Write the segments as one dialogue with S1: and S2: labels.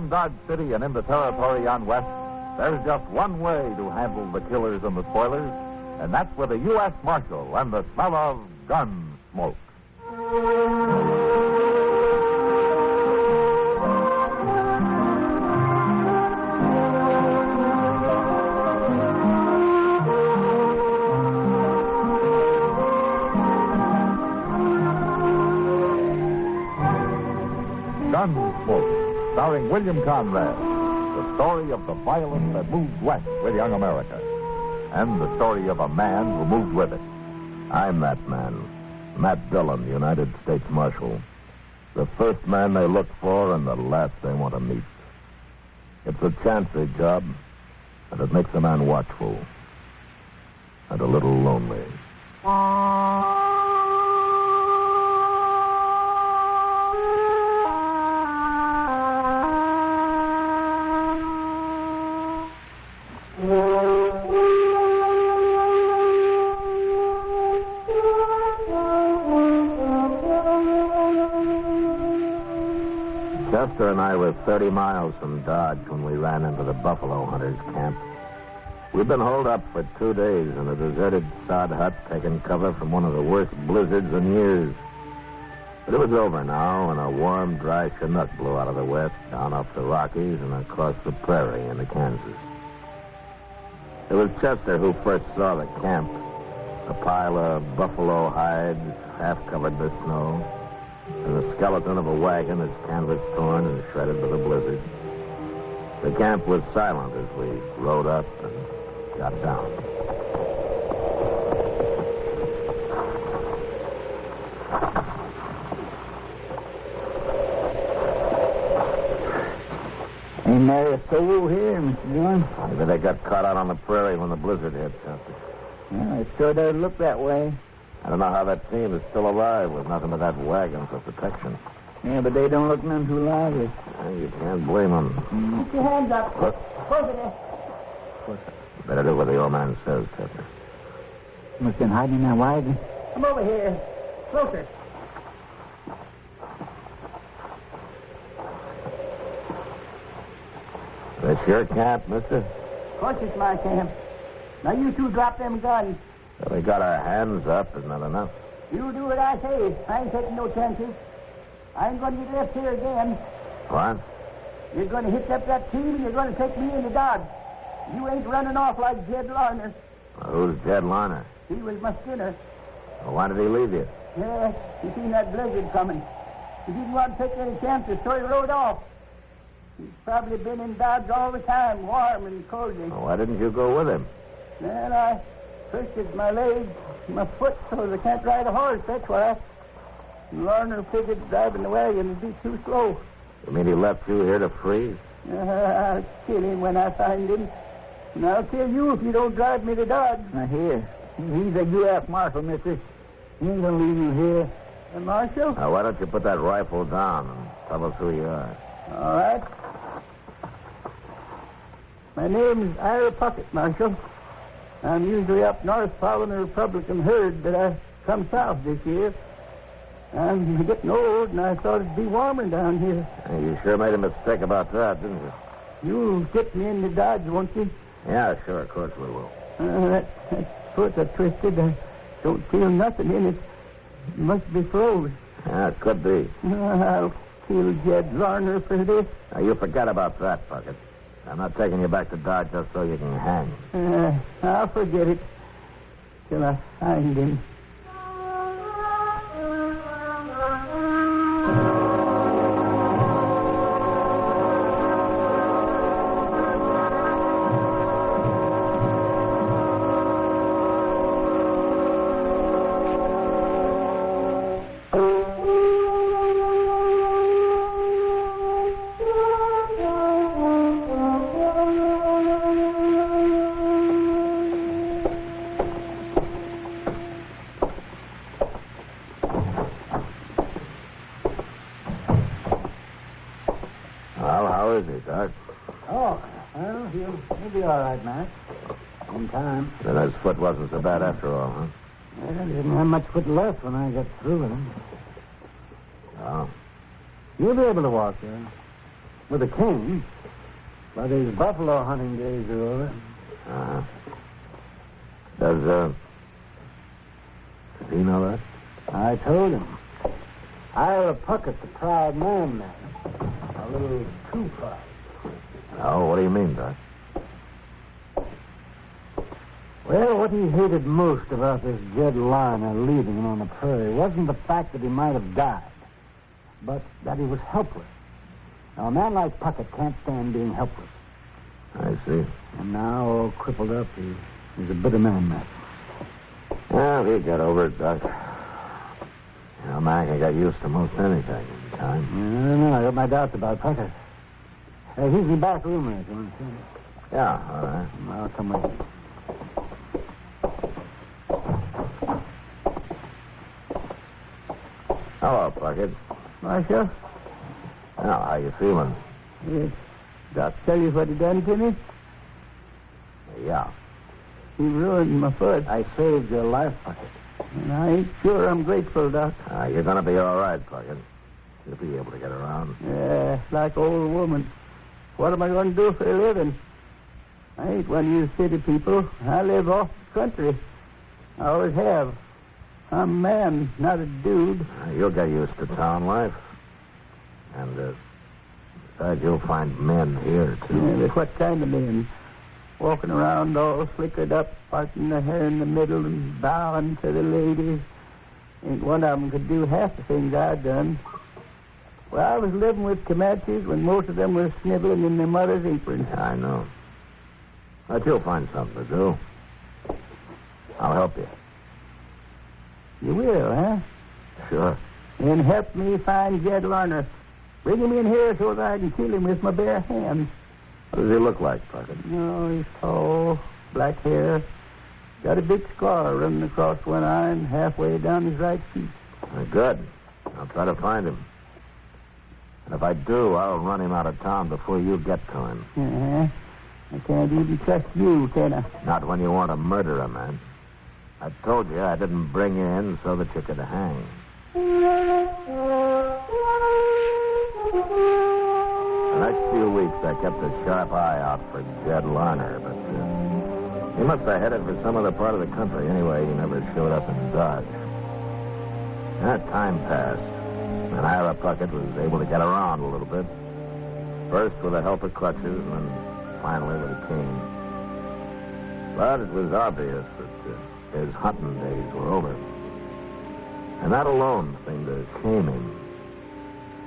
S1: from Dodge City and into territory on west, there's just one way to handle the killers and the spoilers, and that's with a U.S. Marshal and the smell of Gunsmoke. Gunsmoke, starring William Conrad, the story of the violence that moved west with young America, and the story of a man who moved with it.
S2: I'm that man, Matt Dillon, United States Marshal. The first man they look for and the last they want to meet. It's a chancy job, and it makes a man watchful and a little lonely. Chester and I were 30 miles from Dodge when we ran into the buffalo hunters' camp. We'd been holed up for 2 days in a deserted sod hut, taking cover from one of the worst blizzards in years. But it was over now, and a warm, dry chinook blew out of the west, down off the Rockies and across the prairie into Kansas. It was Chester who first saw the camp. A pile of buffalo hides, half covered with snow, and the skeleton of a wagon, its canvas torn and shredded by the blizzard. The camp was silent as we rode up and got down.
S3: Ain't there a soul here, Mr. Dillon?
S2: Maybe they got caught out on the prairie when the blizzard hit, Chester.
S3: Well, it sure does look that way.
S2: I don't know how that team is still alive with nothing but that wagon for protection.
S3: Yeah, but they don't look none too lively.
S2: You can't blame them.
S4: Put your hands up.
S2: What?
S4: Close it.
S2: Better do what the old man says, Chester.
S3: Must have been hiding in that wagon.
S4: Come over here. Closer.
S2: This your camp, mister?
S4: Of course it's my camp. Now you two drop them guns.
S2: Well, we got our hands up. Isn't that enough?
S4: You do what I say. I ain't taking no chances. I ain't going to get left here again.
S2: What?
S4: You're going to hitch up that team and you're going to take me into Dodge. You ain't running off like Jed Larner.
S2: Well, who's Jed Larner?
S4: He was my skinner.
S2: Well, why did he leave you?
S4: Yeah, he seen that blizzard coming. He didn't want to take any chances, so he rode off. He's probably been in Dodge all the time, warm and cozy.
S2: Well, why didn't you go with him?
S4: Well, I twisted my leg, my foot, so I can't ride a horse, that's why. Larner figured driving the wagon would be too slow.
S2: You mean he left you here to freeze?
S4: I'll kill him when I find him. And I'll kill you if you don't drive me to Dodge.
S3: Now, here. He's a U.S. Marshal, mister. He ain't going to leave you here.
S4: A marshal?
S2: Now, why don't you put that rifle down and tell us who you are?
S4: All right. My name's Ira Pucket, Marshal. I'm usually up north following a Republican herd, but I come south this year. I'm getting old, and I thought it'd be warmer down here.
S2: Hey, you sure made a mistake about that, didn't you?
S4: You'll get me into Dodge, won't you?
S2: Yeah, sure, of course we will.
S4: That foot I twisted, I don't feel nothing in it. It must be froze.
S2: Yeah, it could be.
S4: I'll kill Jed Larner for this.
S2: Now, you forget about that, Pucket. I'm not taking you back to Dodge just so you can hang.
S4: I'll forget it till I find him.
S3: He'll be all right, Matt. In time.
S2: Then his foot wasn't so bad after all, huh?
S3: Well, I didn't have much foot left when I got through with him.
S2: Oh.
S3: You'll be able to walk, sir. With the king. But his buffalo hunting days are over.
S2: Does he know that?
S3: I told him. Ira Pucket, the proud man now. A little too proud.
S2: Oh, what do you mean, Doc?
S3: Well, what he hated most about this Jed Liner leaving him on the prairie wasn't the fact that he might have died, but that he was helpless. Now, a man like Pucket can't stand being helpless.
S2: I see.
S3: And now, all crippled up, he's a bitter man, Matt.
S2: Well, he'll get over it, Doc. You know, man can get used to most anything in time.
S3: No, I got my doubts about Pucket. He's in the back room there, if you want to see him.
S2: Yeah, all right.
S3: I'll come with you.
S2: Hello, Pucket.
S3: Marshal?
S2: Well, how you feeling?
S3: Yes. Doc tell you what he done to me?
S2: Yeah.
S3: He ruined my foot.
S2: I saved your life, Pucket.
S3: And I ain't sure I'm grateful, Doc.
S2: You're going to be all right, Pucket. You'll be able to get around.
S3: Yeah, like old woman. What am I going to do for a living? I ain't one of you city people. I live off the country. I always have. I'm a man, not a dude.
S2: You'll get used to town life. And, besides, you'll find men here, too.
S3: Yeah, what kind of men? Walking around all slickered up, parting their hair in the middle and bowing to the ladies. Ain't one of them could do half the things I've done. Well, I was living with Comanches when most of them were sniveling in their mother's aprons.
S2: Yeah, I know. But you'll find something to do. I'll help you.
S3: You will, huh?
S2: Sure.
S3: Then help me find Jed Larner. Bring him in here so that I can kill him with my bare hands.
S2: What does he look like, Pucket?
S3: No, he's tall, black hair. Got a big scar running across one eye and halfway down his right cheek.
S2: Good. I'll try to find him. And if I do, I'll run him out of town before you get to him.
S3: I can't even trust you, can I?
S2: Not when you want to murder a man. I told you I didn't bring you in so that you could hang. The next few weeks, I kept a sharp eye out for Jed Larner, but he must have headed for some other part of the country. Anyway, he never showed up in Dodge. That time passed, and Ira Pucket was able to get around a little bit. First with the help of crutches, and then finally with a cane. But it was obvious that his hunting days were over. And that alone seemed to shame him.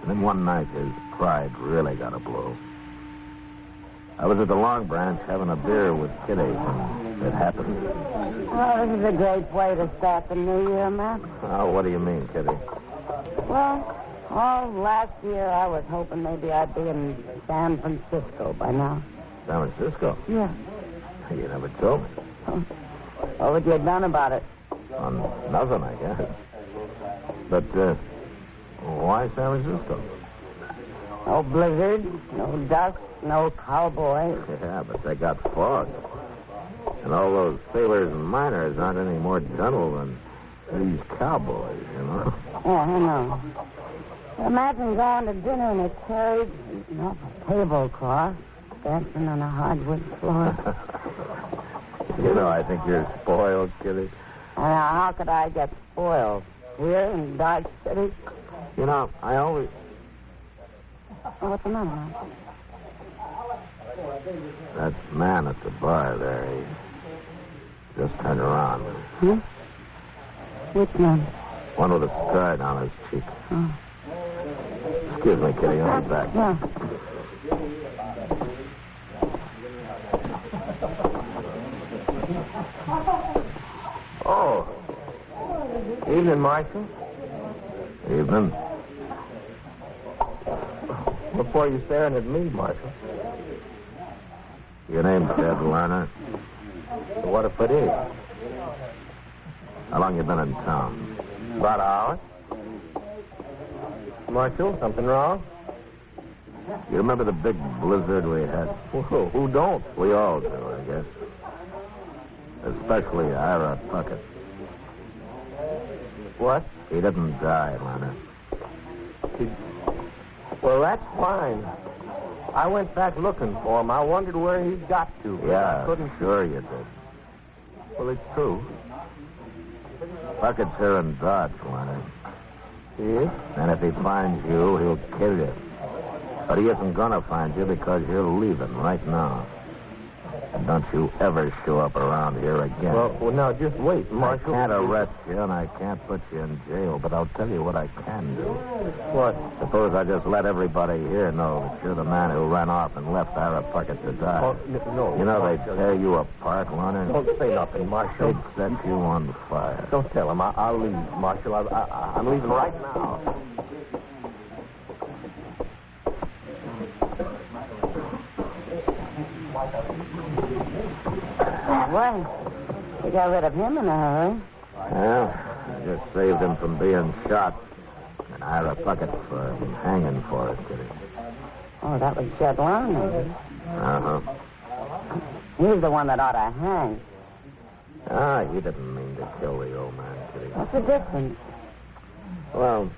S2: And then one night, his pride really got a blow. I was at the Long Branch having a beer with Kitty when it happened.
S5: Oh, this is a great way to start the new year, Matt.
S2: Oh, what do you mean, Kitty?
S5: Well, all last year I was hoping maybe I'd be in San Francisco by now.
S2: San Francisco?
S5: Yeah.
S2: You never told me.
S5: What would you have done about it?
S2: Nothing, I guess. But, why San Francisco?
S5: No blizzard, no dust, no cowboys.
S2: Yeah, but they got fog. And all those sailors and miners aren't any more gentle than these cowboys, you know?
S5: Yeah, I know. Imagine going to dinner in a carriage, off a tablecloth, dancing on a hardwood floor.
S2: You know, I think you're spoiled, Kitty.
S5: How could I get spoiled? Here in Dodge City?
S2: You know, I always...
S5: Oh, what's the matter, man?
S2: That man at the bar there, he just turned around.
S5: Hmm? Which man?
S2: One with a scar down his cheek.
S5: Oh.
S2: Excuse me, Kitty, I'll be back.
S5: Yeah.
S3: Oh. Evening, Marshal.
S2: Evening.
S3: Before you staring at me, Marshal.
S2: Your name's Jed Larner.
S3: What if it is?
S2: How long you been in town?
S3: About an hour. Marshal, something wrong?
S2: You remember the big blizzard we had?
S3: Whoa, who don't?
S2: We all do, I guess. Especially Ira Pucket.
S3: What?
S2: He didn't die, Larner.
S3: Well, that's fine.
S6: I went back looking for him. I wondered where he'd got to.
S2: Yeah,
S6: I couldn't...
S2: sure you did.
S6: Well, it's true.
S2: Pucket's here in Dodge, Leonard.
S6: Yes?
S2: And if he finds you, he'll kill you. But he isn't going to find you because you're leaving right now. And don't you ever show up around here again.
S6: Well, now, just wait, Marshal.
S2: I can't arrest you and I can't put you in jail, but I'll tell you what I can do.
S6: What?
S2: Suppose I just let everybody here know that you're the man who ran off and left Ira Pucket to die.
S6: Oh, no.
S2: You know they'd tear you apart, Leonard.
S6: Don't say nothing, Marshal.
S2: They'd set you on fire.
S6: Don't tell him. I'll leave, Marshal. I'm leaving right now.
S5: Well, we got rid of him in a hurry.
S2: Well, I just saved him from being shot. And Ira Pucket from hanging for it, did he?
S5: Oh, that was Chet Longley.
S2: Uh-huh.
S5: He's the one that ought to hang.
S2: He didn't mean to kill the old man, did he?
S5: What's the difference?
S2: Well,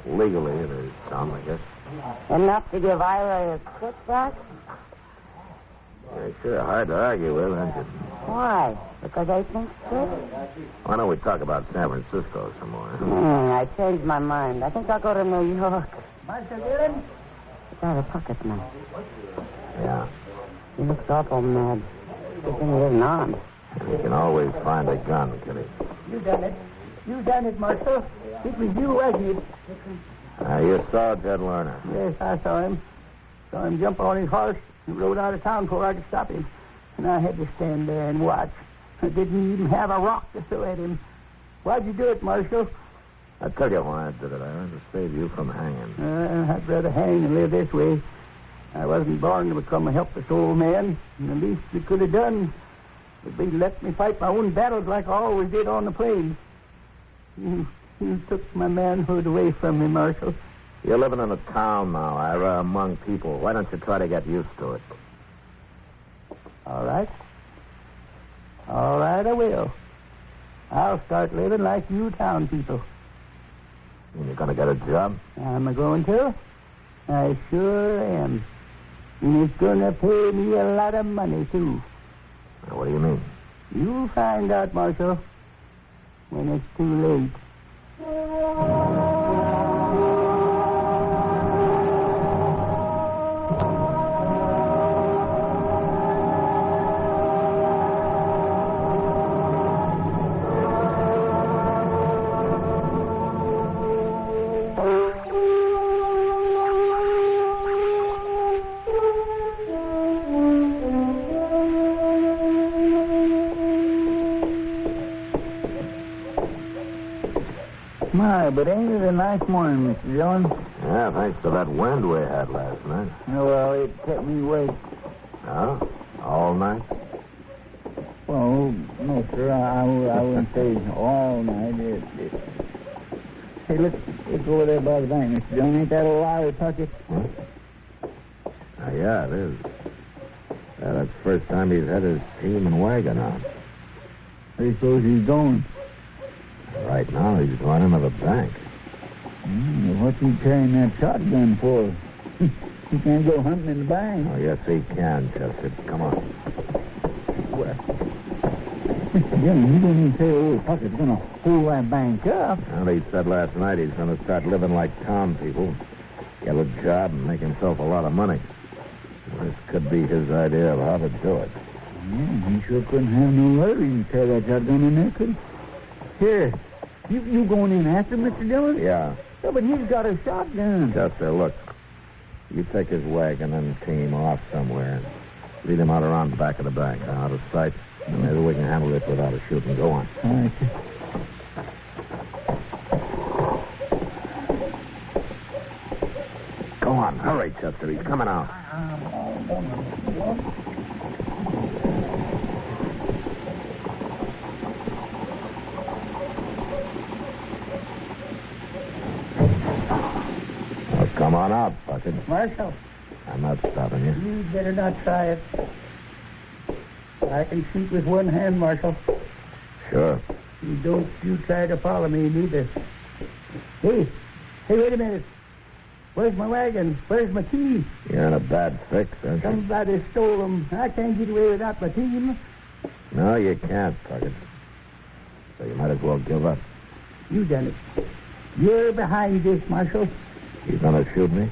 S2: legally there's some, I guess.
S5: Enough to give Ira his kickback?
S2: Yeah, sure, hard to argue with, isn't it?
S5: Why? Because they think so?
S2: Why don't we talk about San Francisco some more?
S5: I changed my mind. I think I'll go to New York.
S3: Marshal Dillon?
S5: It's out of Pucket now.
S2: Yeah.
S5: He looks awful mad. Good thing he isn't armed.
S2: And you can always find a gun, Kitty.
S3: You done it. You done it, Marshal. It was you, wasn't it?
S2: You saw Jed Lerner.
S3: Yes, I saw him. Saw him jump on his horse and rode out of town before I could stop him. And I had to stand there and watch. I didn't even have a rock to throw at him. Why'd you do it, Marshal?
S2: I'll tell you why I did it, Aaron, to save you from hanging.
S3: I'd rather hang than live this way. I wasn't born to become a helpless old man. And the least we could have done would be let me fight my own battles like I always did on the plains. You took my manhood away from me, Marshal.
S2: You're living in a town now, Ira, among people. Why don't you try to get used to it?
S3: All right. All right, I will. I'll start living like you town people.
S2: And you're going to get a job?
S3: Am I going to? I sure am. And it's going to pay me a lot of money, too.
S2: Now, what do you mean?
S3: You'll find out, Marshal, when it's too late. My, but ain't it a nice morning, Mr. Dillon?
S2: Yeah, thanks to that wind we had last night.
S3: Well, it kept me awake.
S2: Oh? All night?
S3: Well, no, sir, I wouldn't say all night. Hey, let's go over there by the bank, Mr. Dillon. Ain't that a Ira Pucket?
S2: Huh? Yeah, it is. Yeah, that's the first time he's had his team and wagon out.
S3: Where do you suppose he's going?
S2: Right now, he's going into the bank.
S3: What's he carrying that shotgun for? He can't go hunting in the bank.
S2: Oh, yes, he can, Chester. Come on.
S3: Well, Mr. Dillon, you don't even say old Pucket's going to hold that bank up.
S2: Well, he said last night he's going to start living like town people, get a job, and make himself a lot of money. This could be his idea of how to do it.
S3: Yeah, he sure couldn't have no hurry to tear that shotgun in there, could he? Here, you going in after Mr. Dillon?
S2: Yeah.
S3: Yeah, but he's got a shotgun.
S2: Chester, look. You take his wagon and team off somewhere. Lead him out around the back of the bank, out of sight. And maybe we can handle it without a shooting. Go on.
S3: All right.
S2: Go on. Hurry, Chester. He's coming out. Well, come on out, Pucket.
S3: Marshal.
S2: I'm not stopping you.
S3: You'd better not try it. I can shoot with one hand, Marshal.
S2: Sure.
S3: Don't you try to follow me, neither. Hey, wait a minute.
S4: Where's my wagon? Where's my team?
S2: You're in a bad fix, aren't you?
S4: Somebody stole them. I can't get away without my team.
S2: No, you can't, Pucket. So you might as well give up.
S4: You done it. You're behind this, Marshal.
S2: You gonna shoot me?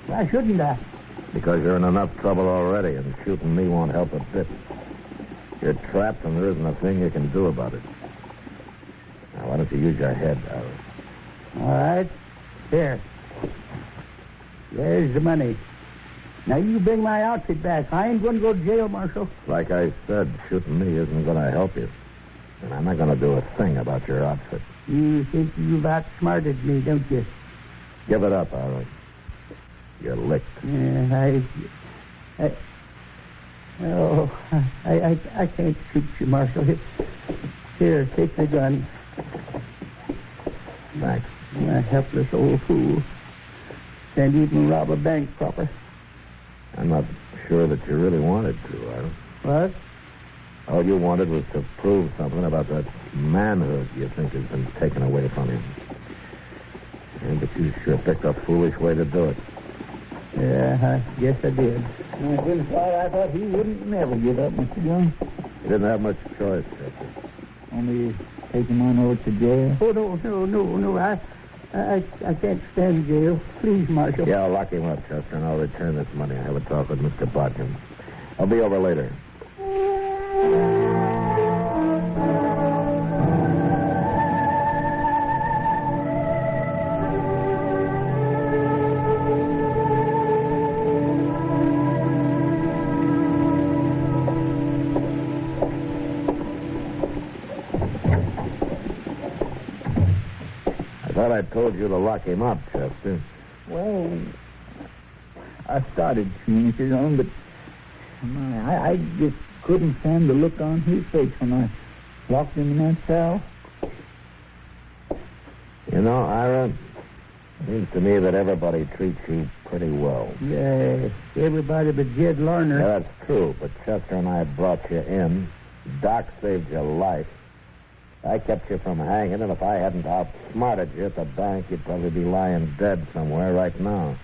S4: Why shouldn't I?
S2: Because you're in enough trouble already, and shooting me won't help a bit. You're trapped, and there isn't a thing you can do about it. Now, why don't you use your head, Alice?
S4: All right. Here. There's the money. Now, you bring my outfit back. I ain't going to go to jail, Marshal.
S2: Like I said, shooting me isn't going to help you. And I'm not going to do a thing about your outfit.
S4: You think you've outsmarted me, don't you?
S2: Give it up, Alice. You're licked.
S4: Yeah, I can't shoot you, Marshal. Here, take the gun.
S2: Thanks.
S4: A helpless old fool. Can't even rob a bank proper.
S2: I'm not sure that you really wanted to, Alice.
S4: What?
S2: All you wanted was to prove something about that manhood you think has been taken away from you. Yeah, but you sure picked a foolish way to do it.
S4: Yeah, I guess I did. I thought he wouldn't never give up, Mr. Jones.
S2: You didn't have much choice, Chester.
S4: Only take him on over to jail. Oh, no. I can't stand jail. Please, Marshal.
S2: Yeah, I'll lock him up, Chester, and I'll return this money. I have a talk with Mr. Bodkin. I'll be over later. I told you to lock him up, Chester.
S4: Well, I started to, Mr. Jones, but I just couldn't stand the look on his face when I locked him in that cell.
S2: You know, Ira, it seems to me that everybody treats you pretty well.
S4: Yeah, everybody but Jed Larner.
S2: Yeah, that's true, but Chester and I brought you in. Doc saved your life. I kept you from hanging, and if I hadn't outsmarted you at the bank, you'd probably be lying dead somewhere right now.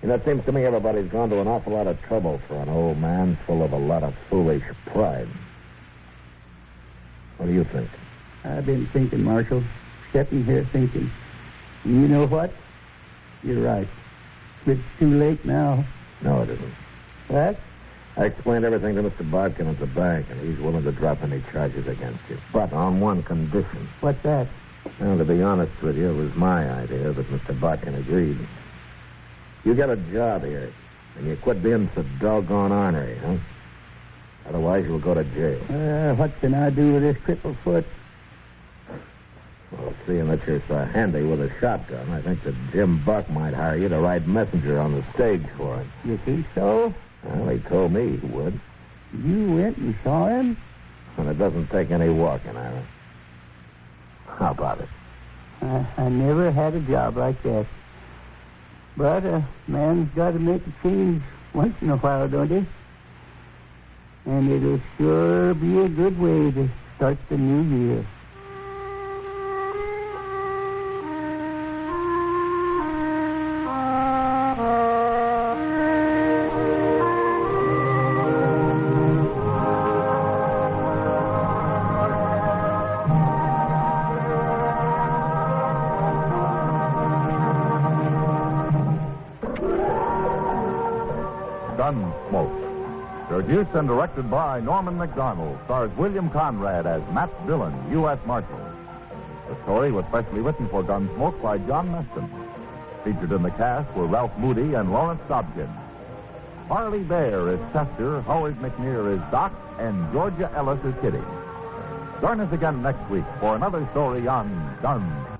S2: You know, it seems to me everybody's gone to an awful lot of trouble for an old man full of a lot of foolish pride. What do you think?
S4: I've been thinking, Marshal. Sitting here thinking. And you know what? You're right. It's too late now.
S2: No, it isn't.
S4: What?
S2: I explained everything to Mr. Bodkin at the bank, and he's willing to drop any charges against you. But on one condition.
S4: What's that?
S2: Well, to be honest with you, it was my idea, but Mr. Bodkin agreed. You get a job here, and you quit being so doggone ornery, huh? Otherwise, you'll go to jail.
S4: What can I do with this crippled foot?
S2: Well, seeing that you're so handy with a shotgun, I think that Jim Buck might hire you to ride messenger on the stage for him.
S4: You think so?
S2: Well, he told me he would.
S4: You went and saw him?
S2: And it doesn't take any walking, Ira. How about it?
S4: I never had a job like that. But a man's got to make a change once in a while, don't he? And it'll sure be a good way to start the new year.
S1: Gunsmoke. Produced and directed by Norman Macdonnell. Stars William Conrad as Matt Dillon, U.S. Marshal. The story was specially written for Gunsmoke by John Meston. Featured in the cast were Ralph Moody and Lawrence Dobkin. Parley Baer is Chester, Howard McNear is Doc, and Georgia Ellis is Kitty. Join us again next week for another story on Gunsmoke.